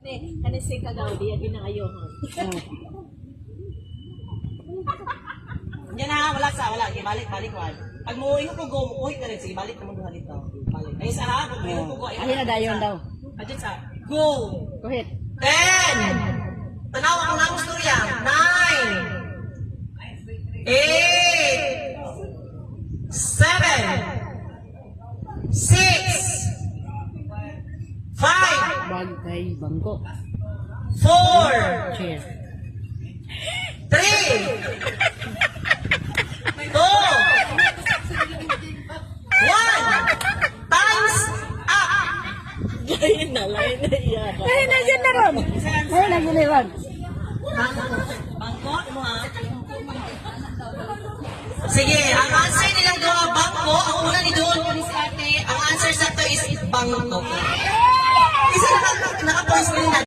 Kanisig kagaw, di yung ginaayohan. Yan na, wala. Balik. Pag muuwi ko go, uwi ka rin. Sige, balik naman doon dito. Balik. Ay, isa ha, pag muuwi ko go. Ayun na dayon daw. Adyan sa, go! Go ahead. 10! Tanawa ko na ang storya. 9! 8! 7! 6! 5! Bagay, bangko. 4! Chair. 3! 2! 1! Times up! Lain na iya. Ay, nandiyan na ron. Ay, nandiyan na ron. Bangko mo ha? Sige, ang answer nilang gawa bangko, ang una ni Doon ko ni si ate, ang answer sa to is bangko. Isa na nakapost ko yung